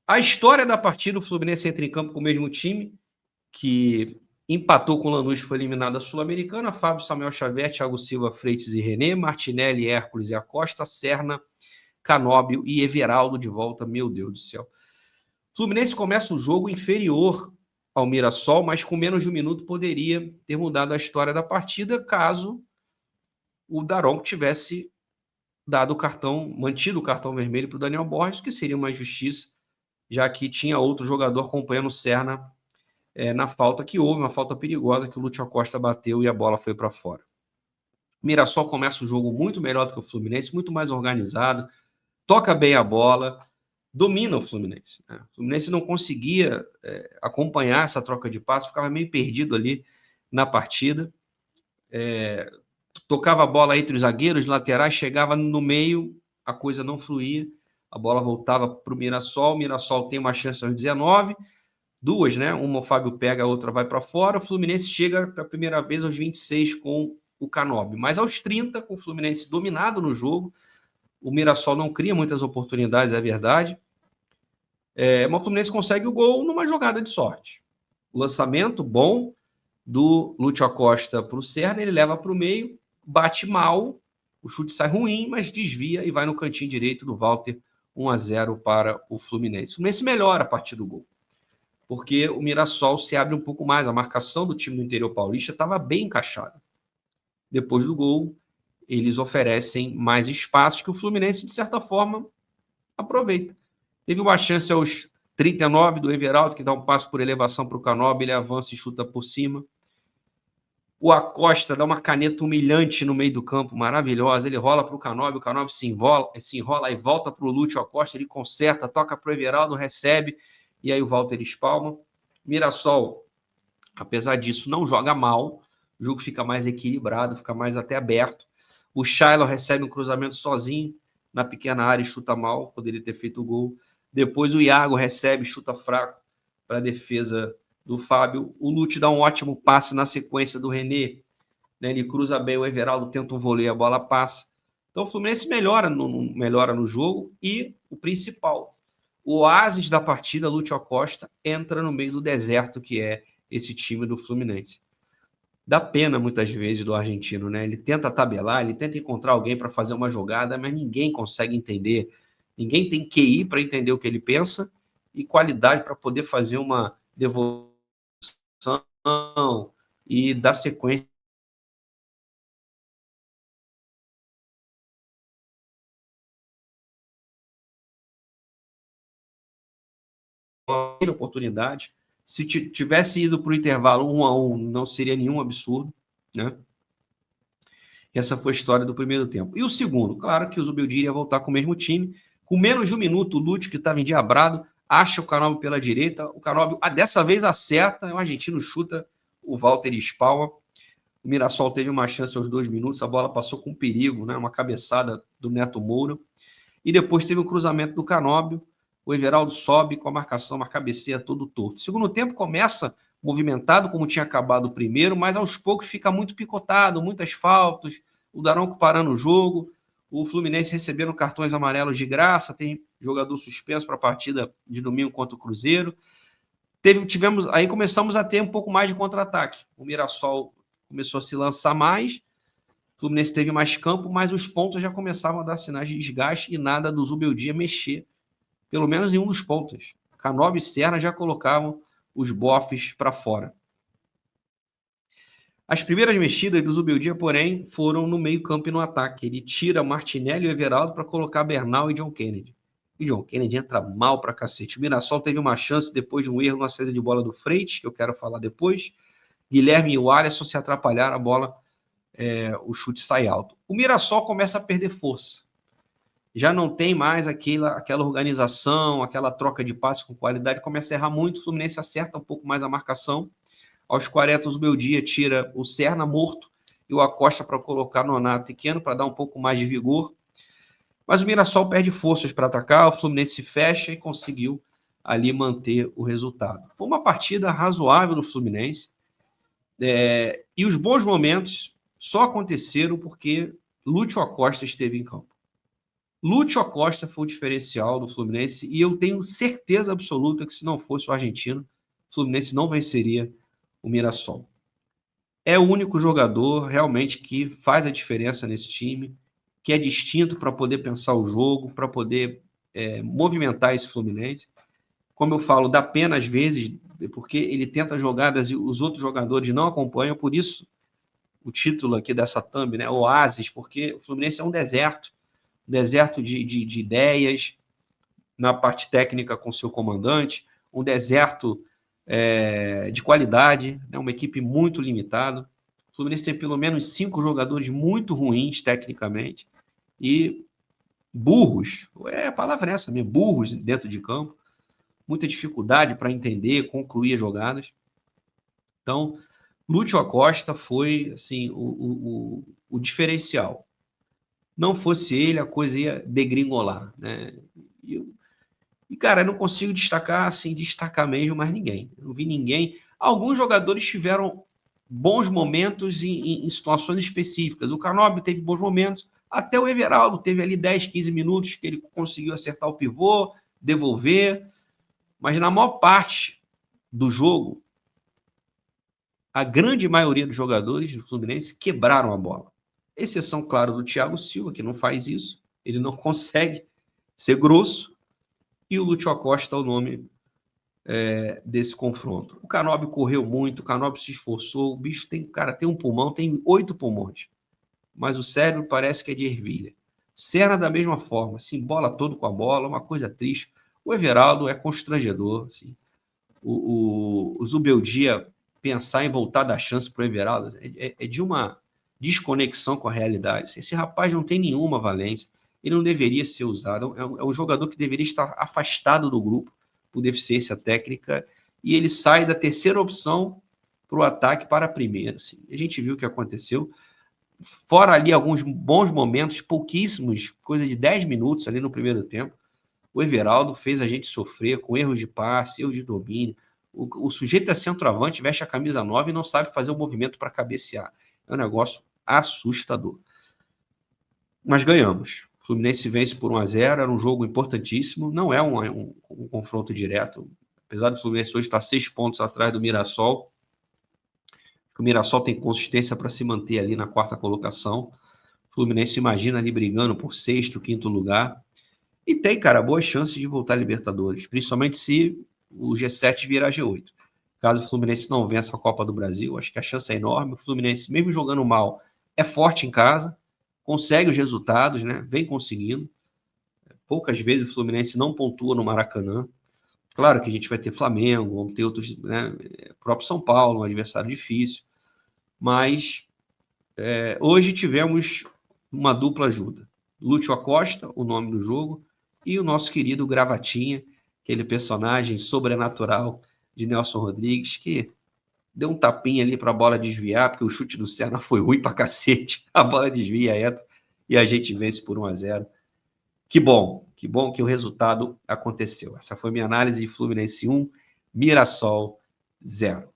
A história da partida, o Fluminense entra em campo com o mesmo time, que empatou com o Lanús, foi eliminado da Sul-Americana. Fábio, Samuel Xavier, Thiago Silva, Freitas e René, Martinelli, Hércules e Acosta, Serna, Canóbio e Everaldo de volta. Meu Deus do céu. O Fluminense começa o jogo inferior ao Mirassol, mas com menos de um minuto poderia ter mudado a história da partida caso o Daronco tivesse dado o cartão, mantido o cartão vermelho para o Daniel Borges, que seria uma injustiça, já que tinha outro jogador acompanhando o Serna na falta que houve, uma falta perigosa que o Lúcio Acosta bateu e a bola foi para fora. O Mirassol começa o jogo muito melhor do que o Fluminense, muito mais organizado, toca bem a bola, domina o Fluminense. Né? O Fluminense não conseguia acompanhar essa troca de passos, ficava meio perdido ali na partida. Tocava a bola entre os zagueiros, laterais, chegava no meio, a coisa não fluía, a bola voltava para o Mirassol tem uma chance aos 19, duas, né? Uma o Fábio pega, a outra vai para fora, o Fluminense chega pela primeira vez aos 26 com o Canóbio, mas aos 30, com o Fluminense dominado no jogo, o Mirassol não cria muitas oportunidades, é verdade, mas o Fluminense consegue o gol numa jogada de sorte. O lançamento bom do Lúcio Acosta para o Serna, ele leva para o meio, bate mal, o chute sai ruim, mas desvia e vai no cantinho direito do Walter, 1-0 para o Fluminense. O Fluminense melhora a partir do gol, porque o Mirassol se abre um pouco mais, a marcação do time do interior paulista estava bem encaixada. Depois do gol, eles oferecem mais espaços que o Fluminense, de certa forma, aproveita. Teve uma chance aos 39 do Everaldo, que dá um passo por elevação para o Canóbio, ele avança e chuta por cima. O Acosta dá uma caneta humilhante no meio do campo, maravilhosa. Ele rola para o Canóbio se enrola e volta para o Lúcio Acosta. Ele conserta, toca para o Everaldo, recebe, e aí o Walter espalma. Mirassol, apesar disso, não joga mal. O jogo fica mais equilibrado, fica mais até aberto. O Shailon recebe um cruzamento sozinho na pequena área e chuta mal, poderia ter feito o gol. Depois o Iago recebe, chuta fraco para a defesa do Fábio. O Lute dá um ótimo passe na sequência do René. Né? Ele cruza bem, o Everaldo tenta um voleio, a bola passa. Então o Fluminense melhora no jogo e o principal, o oásis da partida, Lúcio Acosta, entra no meio do deserto que é esse time do Fluminense. Dá pena muitas vezes do argentino, né? Ele tenta tabelar, ele tenta encontrar alguém para fazer uma jogada, mas ninguém consegue entender. Ninguém tem QI para entender o que ele pensa e qualidade para poder fazer uma devolução e dar sequência. Oportunidade. Se tivesse ido para o intervalo 1-1, não seria nenhum absurdo, né? Essa foi a história do primeiro tempo. E o segundo, claro que o Zubeldia ia voltar com o mesmo time. Com menos de um minuto, o Lute, que estava endiabrado, acha o Canóbio pela direita. O Canóbio, dessa vez, acerta. O argentino chuta, o Walter espalma. O Mirassol teve uma chance aos 2 minutos. A bola passou com perigo, né? Uma cabeçada do Neto Moura. E depois teve o cruzamento do Canóbio. O Everaldo sobe com a marcação, uma cabeceia todo torto. O segundo tempo começa movimentado, como tinha acabado o primeiro, mas aos poucos fica muito picotado, muitas faltas, o Daronco parando o jogo, o Fluminense recebendo cartões amarelos de graça, tem jogador suspenso para a partida de domingo contra o Cruzeiro. Aí começamos a ter um pouco mais de contra-ataque. O Mirassol começou a se lançar mais, o Fluminense teve mais campo, mas os pontos já começavam a dar sinais de desgaste e nada do Zubeldia mexer, pelo menos em um dos pontos. Canóbio e Serna já colocavam os bofes para fora. As primeiras mexidas do Zubeldia, porém, foram no meio-campo e no ataque. Ele tira Martinelli e Everaldo para colocar Bernal e John Kennedy. E John Kennedy entra mal para cacete. O Mirassol teve uma chance depois de um erro na saída de bola do Freitas, que eu quero falar depois. Guilherme e o Alisson se atrapalharam, a bola, o chute sai alto. O Mirassol começa a perder força. Já não tem mais aquela organização, aquela troca de passes com qualidade, começa a errar muito, o Fluminense acerta um pouco mais a marcação. Aos 40, o Zubeldia tira o Serna morto e o Acosta para colocar Nonato e Keno para dar um pouco mais de vigor. Mas o Mirassol perde forças para atacar, o Fluminense se fecha e conseguiu ali manter o resultado. Foi uma partida razoável do Fluminense, e os bons momentos só aconteceram porque Lúcio Acosta esteve em campo. Lúcio Acosta foi o diferencial do Fluminense e eu tenho certeza absoluta que se não fosse o argentino, o Fluminense não venceria o Mirassol. É o único jogador realmente que faz a diferença nesse time, que é distinto para poder pensar o jogo, para poder movimentar esse Fluminense. Como eu falo, dá pena às vezes, porque ele tenta jogadas e os outros jogadores não acompanham, por isso o título aqui dessa thumb, né? Oásis, porque o Fluminense é um deserto de ideias na parte técnica com seu comandante, um deserto de qualidade, né? Uma equipe muito limitada. O Fluminense tem pelo menos 5 jogadores muito ruins tecnicamente e burros, a palavra é essa mesmo, burros dentro de campo, muita dificuldade para entender, concluir as jogadas. Então, Lúcio Acosta foi assim, o diferencial. Não fosse ele, a coisa ia degringolar, né? E, cara, eu não consigo destacar mesmo mais ninguém. Eu não vi ninguém. Alguns jogadores tiveram bons momentos em situações específicas. O Canóbio teve bons momentos, até o Everaldo teve ali 10, 15 minutos que ele conseguiu acertar o pivô, devolver, mas na maior parte do jogo, a grande maioria dos jogadores do Fluminense quebraram a bola. Exceção, claro, do Thiago Silva, que não faz isso, ele não consegue ser grosso, e o Lúcio Acosta é o nome desse confronto. O Canóbio correu muito, o Canóbio se esforçou, o bicho tem um pulmão, tem 8 pulmões, mas o cérebro parece que é de ervilha. Serra da mesma forma, se embola todo com a bola, uma coisa triste. O Everaldo é constrangedor. Assim. O Zubeldia pensar em voltar da chance para o Everaldo é de uma desconexão com a realidade. Esse rapaz não tem nenhuma valência, ele não deveria ser usado. É um jogador que deveria estar afastado do grupo por deficiência técnica e ele sai da terceira opção para o ataque para a primeira. Assim. A gente viu o que aconteceu. Fora ali alguns bons momentos, pouquíssimos, coisa de 10 minutos ali no primeiro tempo, o Everaldo fez a gente sofrer com erros de passe, erros de domínio. O sujeito é centroavante, veste a camisa 9 e não sabe fazer o movimento para cabecear. É um negócio assustador. Mas ganhamos. O Fluminense vence por 1-0, era um jogo importantíssimo. Não é um confronto direto. Apesar do Fluminense hoje estar 6 pontos atrás do Mirassol, o Mirassol tem consistência para se manter ali na 4ª colocação. O Fluminense imagina ali brigando por 6º, 5º lugar. E tem, cara, boas chances de voltar a Libertadores, principalmente se o G7 virar G8. Caso o Fluminense não vença a Copa do Brasil, acho que a chance é enorme. O Fluminense, mesmo jogando mal, é forte em casa, consegue os resultados, né? Vem conseguindo. Poucas vezes o Fluminense não pontua no Maracanã. Claro que a gente vai ter Flamengo, vamos ter outros, né? O próprio São Paulo, um adversário difícil. Mas hoje tivemos uma dupla ajuda. Lúcio Acosta, o nome do jogo, e o nosso querido Gravatinha, aquele personagem sobrenatural de Nelson Rodrigues, que deu um tapinha ali para a bola desviar, porque o chute do Serna foi ruim para cacete, a bola desvia, entra, e a gente vence por 1-0. Que bom que o resultado aconteceu. Essa foi minha análise de Fluminense 1, Mirassol 0.